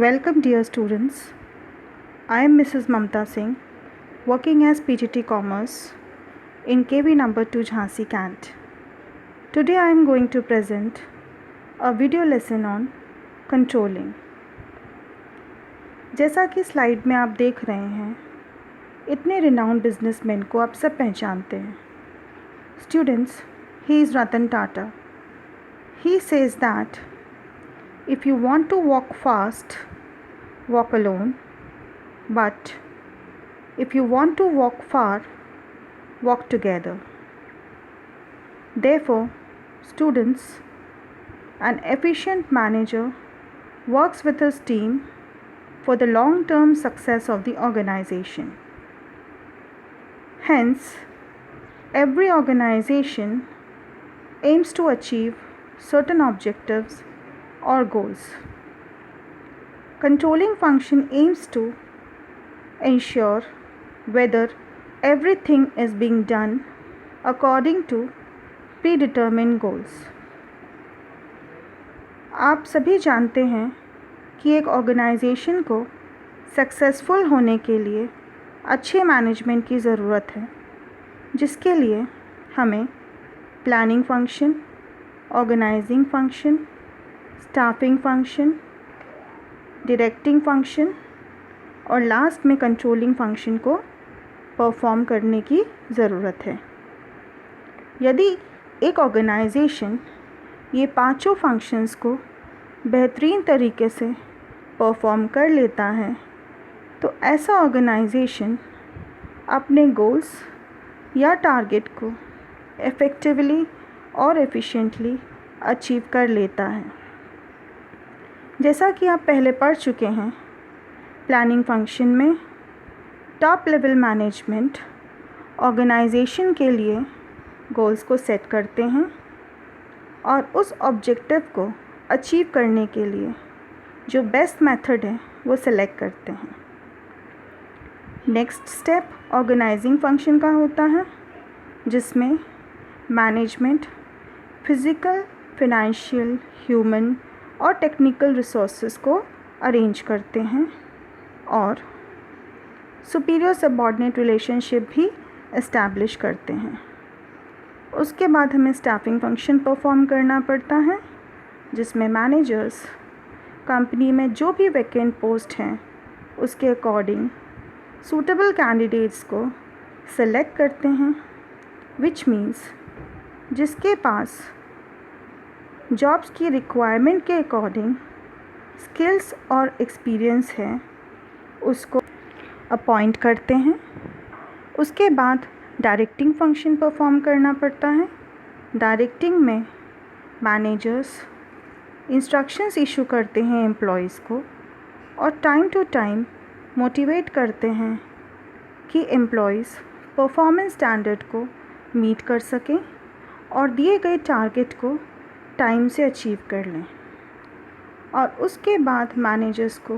Welcome, dear students. I am Mrs. Mamta Singh, working as PGT Commerce in KV number 2 Jhansi Cant. Today I am going to present a video lesson on controlling. जैसा कि slide में आप देख रहे हैं, इतने renowned businessman को आप सब पहचानते हैं. Students, he is Ratan Tata. He says that if you want to walk fast, walk alone, but if you want to walk far, walk together. Therefore, students, an efficient manager works with his team for the long-term success of the organization. Hence, every organization aims to achieve certain objectives or goals. Controlling function aims to ensure whether everything is being done according to predetermined goals. आप सभी जानते हैं कि एक organisation को successful होने के लिए अच्छे मैनेजमेंट की ज़रूरत है, जिसके लिए हमें planning function, organising function, staffing function, directing function और लास्ट में कंट्रोलिंग फंक्शन को परफॉर्म करने की ज़रूरत है. यदि एक ऑर्गेनाइजेशन ये पांचों फंक्शंस को बेहतरीन तरीके से परफॉर्म कर लेता है, तो ऐसा ऑर्गेनाइजेशन अपने गोल्स या टारगेट को इफ़ेक्टिवली और एफिशिएंटली अचीव कर लेता है. जैसा कि आप पहले पढ़ चुके हैं, प्लानिंग फंक्शन में टॉप लेवल मैनेजमेंट ऑर्गेनाइजेशन के लिए गोल्स को सेट करते हैं और उस ऑब्जेक्टिव को अचीव करने के लिए जो बेस्ट मेथड है वो सेलेक्ट करते हैं. नेक्स्ट स्टेप ऑर्गेनाइजिंग फंक्शन का होता है, जिसमें मैनेजमेंट फिज़िकल, फिनेंशियल, ह्यूमन और टेक्निकल रिसोर्सेज को अरेंज करते हैं और सुपीरियर सबऑर्डिनेट रिलेशनशिप भी इस्टेब्लिश करते हैं. उसके बाद हमें स्टाफिंग फंक्शन परफॉर्म करना पड़ता है, जिसमें मैनेजर्स कंपनी में जो भी वैकेंट पोस्ट हैं उसके अकॉर्डिंग सूटेबल कैंडिडेट्स को सेलेक्ट करते हैं, विच मीन्स जिसके पास जॉब्स की रिक्वायरमेंट के अकॉर्डिंग स्किल्स और एक्सपीरियंस है उसको अपॉइंट करते हैं. उसके बाद डायरेक्टिंग फंक्शन परफॉर्म करना पड़ता है. डायरेक्टिंग में मैनेजर्स इंस्ट्रक्शंस इशू करते हैं एम्प्लॉयज़ को और टाइम टू टाइम मोटिवेट करते हैं कि एम्प्लॉयज़ परफॉर्मेंस स्टैंडर्ड को मीट कर सकें और दिए गए टारगेट को टाइम से अचीव कर लें. और उसके बाद मैनेजर्स को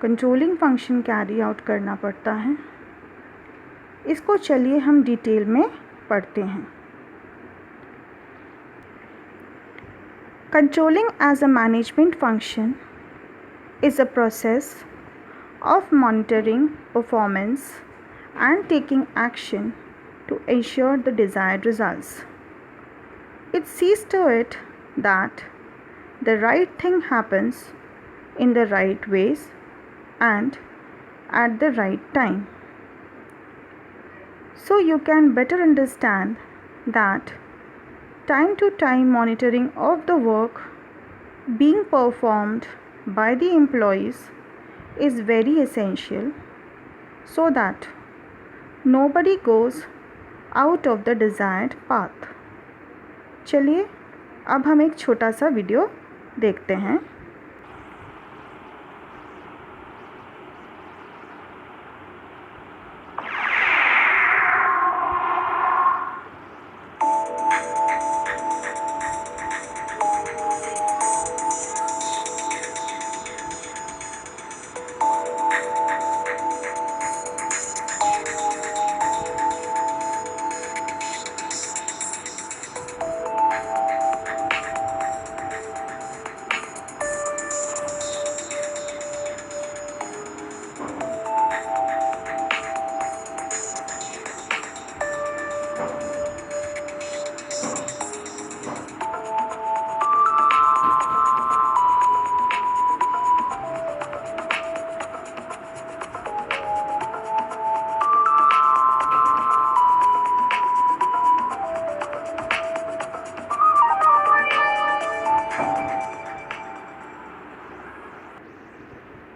कंट्रोलिंग फंक्शन कैरी आउट करना पड़ता है. इसको चलिए हम डिटेल में पढ़ते हैं. Controlling as a management function is a process of monitoring performance and taking action to ensure the desired results. It sees to it that the right thing happens in the right ways and at the right time. So you can better understand that time to time monitoring of the work being performed by the employees is very essential so that nobody goes out of the desired path. चलिए अब हम एक छोटा सा video देखते हैं.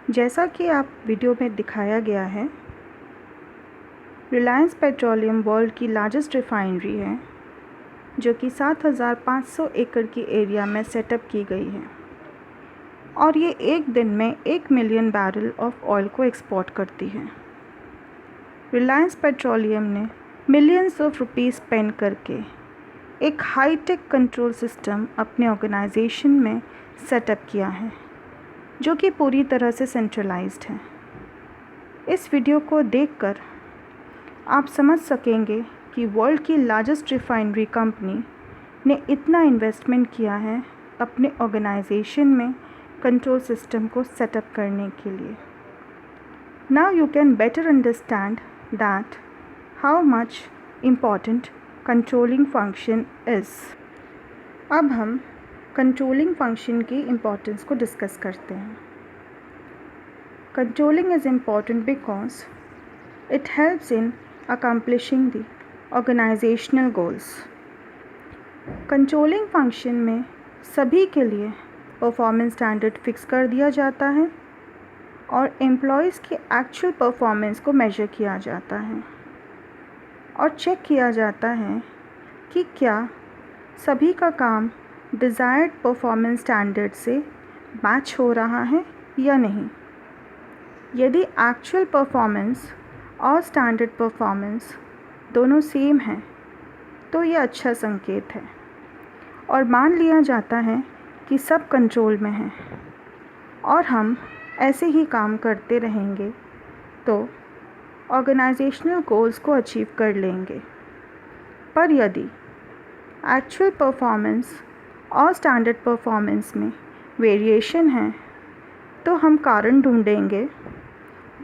जैसा कि आप वीडियो में दिखाया गया है, रिलायंस पेट्रोलियम वर्ल्ड की लार्जेस्ट रिफाइनरी है जो कि 7,500 एकड़ की एरिया में सेटअप की गई है और ये एक दिन में 1 मिलियन बैरल ऑफ ऑयल को एक्सपोर्ट करती है। रिलायंस पेट्रोलियम ने मिलियंस ऑफ रुपीस स्पेंड करके एक हाईटेक कंट्रोल सिस्टम अपने ऑर्गेनाइजेशन में सेटअप किया है जो कि पूरी तरह से सेंट्रलाइज्ड है। इस वीडियो को देखकर आप समझ सकेंगे कि वर्ल्ड की लार्जेस्ट रिफाइनरी कंपनी ने इतना इन्वेस्टमेंट किया है अपने ऑर्गेनाइजेशन में कंट्रोल सिस्टम को सेटअप करने के लिए। Now you can better understand that how much important controlling function is. अब हम कंट्रोलिंग फंक्शन की इम्पोर्टेंस को डिस्कस करते हैं। Controlling is important because it helps in accomplishing the organizational goals। Controlling function में सभी के लिए परफॉर्मेंस स्टैंडर्ड फिक्स कर दिया जाता है और एम्प्लॉयज़ की एक्चुअल परफॉर्मेंस को मेजर किया जाता है और चेक किया जाता है कि क्या सभी का काम डिज़ायर्ड परफॉर्मेंस स्टैंडर्ड से मैच हो रहा है या नहीं। यदि एक्चुअल परफॉर्मेंस और स्टैंडर्ड परफॉर्मेंस दोनों सेम हैं तो ये अच्छा संकेत है और मान लिया जाता है कि सब कंट्रोल में है और हम ऐसे ही काम करते रहेंगे तो ऑर्गेनाइजेशनल गोल्स को अचीव कर लेंगे। पर यदि एक्चुअल परफॉर्मेंस और स्टैंडर्ड परफॉर्मेंस में वेरिएशन है तो हम कारण ढूंढेंगे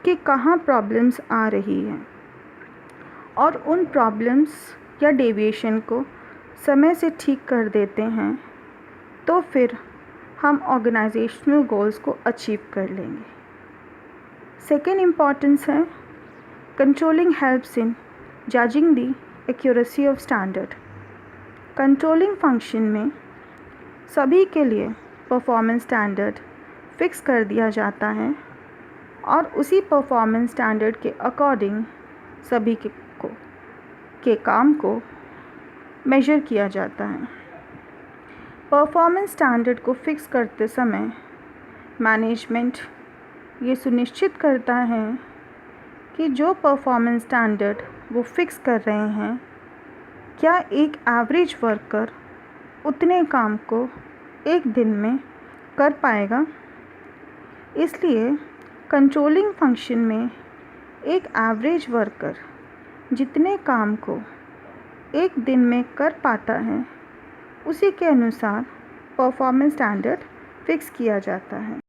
कि कहाँ प्रॉब्लम्स आ रही हैं और उन प्रॉब्लम्स या डेविएशन को समय से ठीक कर देते हैं तो फिर हम ऑर्गेनाइजेशनल गोल्स को अचीव कर लेंगे। सेकेंड इम्पॉर्टेंस है controlling helps in judging the accuracy of standard. Controlling function में सभी के लिए परफॉर्मेंस स्टैंडर्ड फिक्स कर दिया जाता है और उसी परफॉर्मेंस स्टैंडर्ड के अकॉर्डिंग सभी के काम को मेजर किया जाता है। परफॉर्मेंस स्टैंडर्ड को फिक्स करते समय मैनेजमेंट ये सुनिश्चित करता है कि जो परफॉर्मेंस स्टैंडर्ड वो फिक्स कर रहे हैं क्या एक एवरेज वर्कर उतने काम को एक दिन में कर पाएगा। इसलिए कंट्रोलिंग फंक्शन में एक एवरेज वर्कर जितने काम को एक दिन में कर पाता है उसी के अनुसार परफॉर्मेंस स्टैंडर्ड फिक्स किया जाता है।